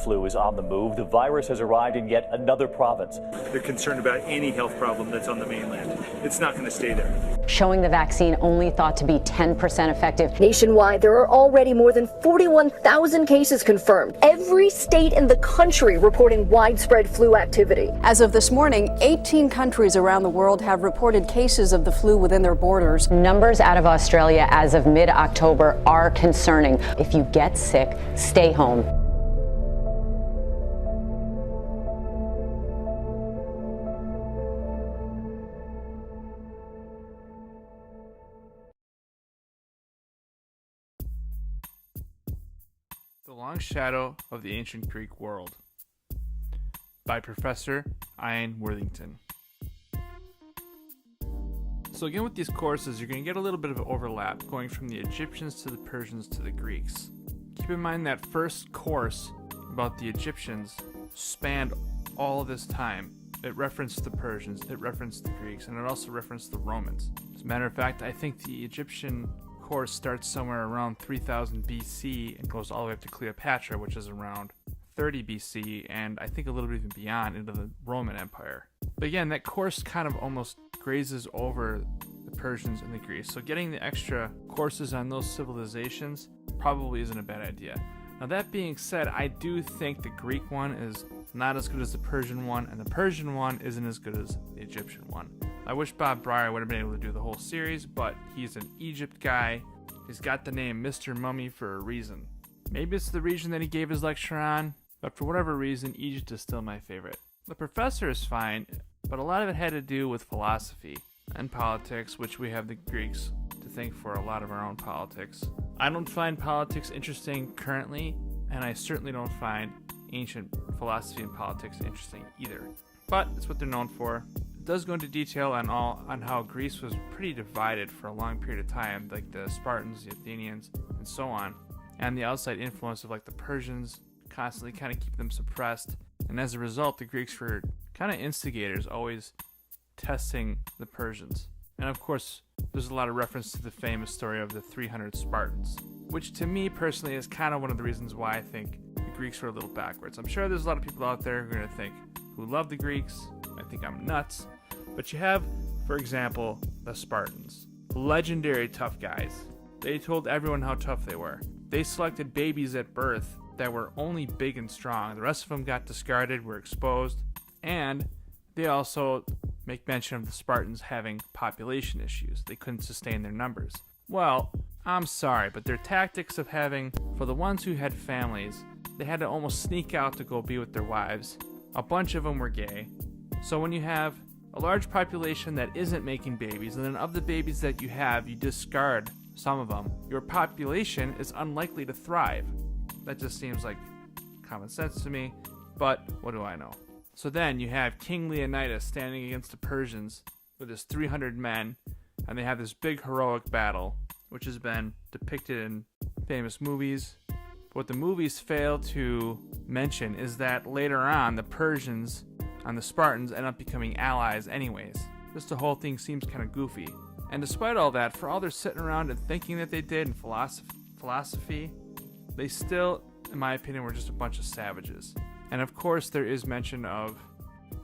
flu is on the move. The virus has arrived in yet another province. They're concerned about any health problem that's on the mainland. It's not going to stay there. Showing the vaccine only thought to be 10% effective. Nationwide, there are already more than 41,000 cases confirmed. Every state in the country reporting widespread flu activity. As of this morning, 18 countries around the world have reported cases of the flu within their borders. Numbers out of Australia as of mid-October are concerning. If you get sick, stay home. The Long Shadow of the Ancient Greek World by Professor Ian Worthington. So again, with these courses, you're going to get a little bit of overlap going from the Egyptians to the Persians to the Greeks. Keep in mind that first course about the Egyptians spanned all of this time. It referenced the Persians, it referenced the Greeks, and it also referenced the Romans. As a matter of fact, I think the Egyptian course starts somewhere around 3000 BC and goes all the way up to Cleopatra, which is around 30 BC, and I think a little bit even beyond into the Roman Empire. But again, that course kind of almost grazes over the Persians and the Greeks, so getting the extra courses on those civilizations probably isn't a bad idea. Now that being said, I do think the Greek one is not as good as the Persian one, and the Persian one isn't as good as the Egyptian one. I wish Bob Breyer would have been able to do the whole series, but he's an Egypt guy. He's got the name Mr. Mummy for a reason. Maybe it's the region that he gave his lecture on, but for whatever reason, Egypt is still my favorite. The Professor is fine, but a lot of it had to do with philosophy and politics, which we have the Greeks to thank for a lot of our own politics. I don't find politics interesting currently, and I certainly don't find ancient philosophy and politics interesting either. But it's what they're known for. It does go into detail on how Greece was pretty divided for a long period of time, like the Spartans, the Athenians, and so on, and the outside influence of like the Persians constantly kind of keep them suppressed, and as a result the Greeks were kind of instigators, always testing the Persians. And of course there's a lot of reference to the famous story of the 300 Spartans, which to me personally is kind of one of the reasons why I think the Greeks were a little backwards. I'm sure there's a lot of people out there who are going to think, who love the Greeks, I think I'm nuts, but you have, for example, the Spartans. Legendary tough guys. They told everyone how tough they were. They selected babies at birth that were only big and strong. The rest of them got discarded, were exposed, and they also make mention of the Spartans having population issues. They couldn't sustain their numbers. Well, I'm sorry, but their tactics of having, for the ones who had families, they had to almost sneak out to go be with their wives. A bunch of them were gay. So when you have a large population that isn't making babies, and then of the babies that you have, you discard some of them, your population is unlikely to thrive. That just seems like common sense to me, but what do I know? So then you have King Leonidas standing against the Persians with his 300 men, and they have this big heroic battle, which has been depicted in famous movies. What the movies fail to mention is that later on, the Persians and the Spartans end up becoming allies anyways. Just the whole thing seems kind of goofy. And despite all that, for all they're sitting around and thinking that they did in philosophy, they still, in my opinion, were just a bunch of savages. And of course, there is mention of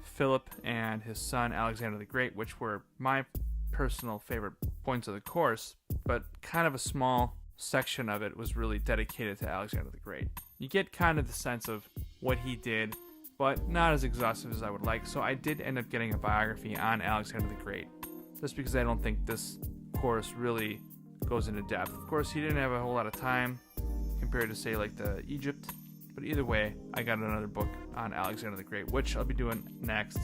Philip and his son Alexander the Great, which were my personal favorite points of the course, but kind of a small section of it was really dedicated to Alexander the Great. You get kind of the sense of what he did, but not as exhaustive as I would like, so I did end up getting a biography on Alexander the Great, just because I don't think this course really goes into depth. Of course, he didn't have a whole lot of time compared to, say, like the Egypt, but either way, I got another book on Alexander the Great, which I'll be doing next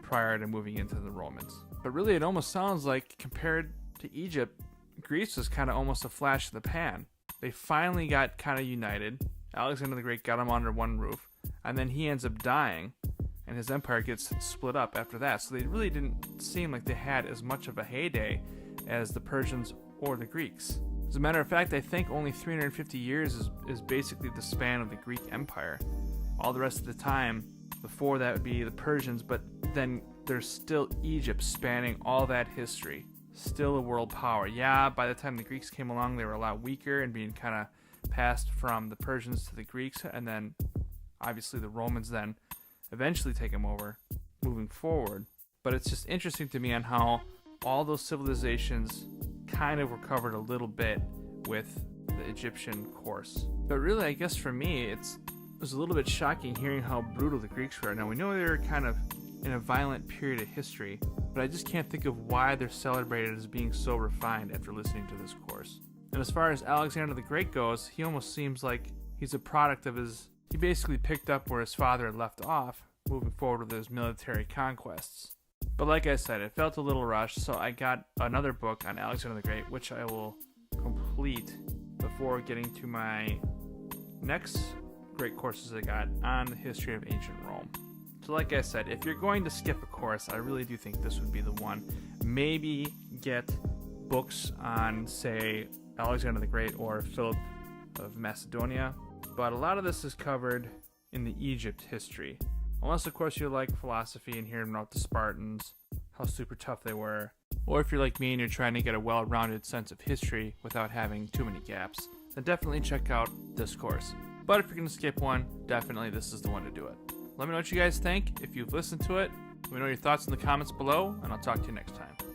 prior to moving into the Romans. But really, it almost sounds like, compared to Egypt, Greece was kind of almost a flash in the pan. They finally got kind of united. Alexander the Great got them under one roof, and then he ends up dying, and his empire gets split up after that. So they really didn't seem like they had as much of a heyday as the Persians or the Greeks. As a matter of fact, I think only 350 years is basically the span of the Greek Empire. All the rest of the time before that would be the Persians, but then there's still Egypt spanning all that history. Still a world power. Yeah, by the time the Greeks came along, they were a lot weaker and being kind of passed from the Persians to the Greeks, and then Obviously, the Romans then eventually take them over, moving forward. But it's just interesting to me on how all those civilizations kind of were covered a little bit with the Egyptian course. But really, I guess for me, it was a little bit shocking hearing how brutal the Greeks were. Now, we know they were kind of in a violent period of history, but I just can't think of why they're celebrated as being so refined after listening to this course. And as far as Alexander the Great goes, he almost seems like he's a product of he basically picked up where his father had left off, moving forward with his military conquests. But like I said, it felt a little rushed, so I got another book on Alexander the Great, which I will complete before getting to my next great courses I got on the history of ancient Rome. So like I said, if you're going to skip a course, I really do think this would be the one. Maybe get books on, say, Alexander the Great or Philip of Macedonia, but a lot of this is covered in the Egypt history. Unless, of course, you like philosophy and hearing about the Spartans, how super tough they were. Or if you're like me and you're trying to get a well-rounded sense of history without having too many gaps, then definitely check out this course. But if you're going to skip one, definitely this is the one to do it. Let me know what you guys think if you've listened to it. Let me know your thoughts in the comments below, and I'll talk to you next time.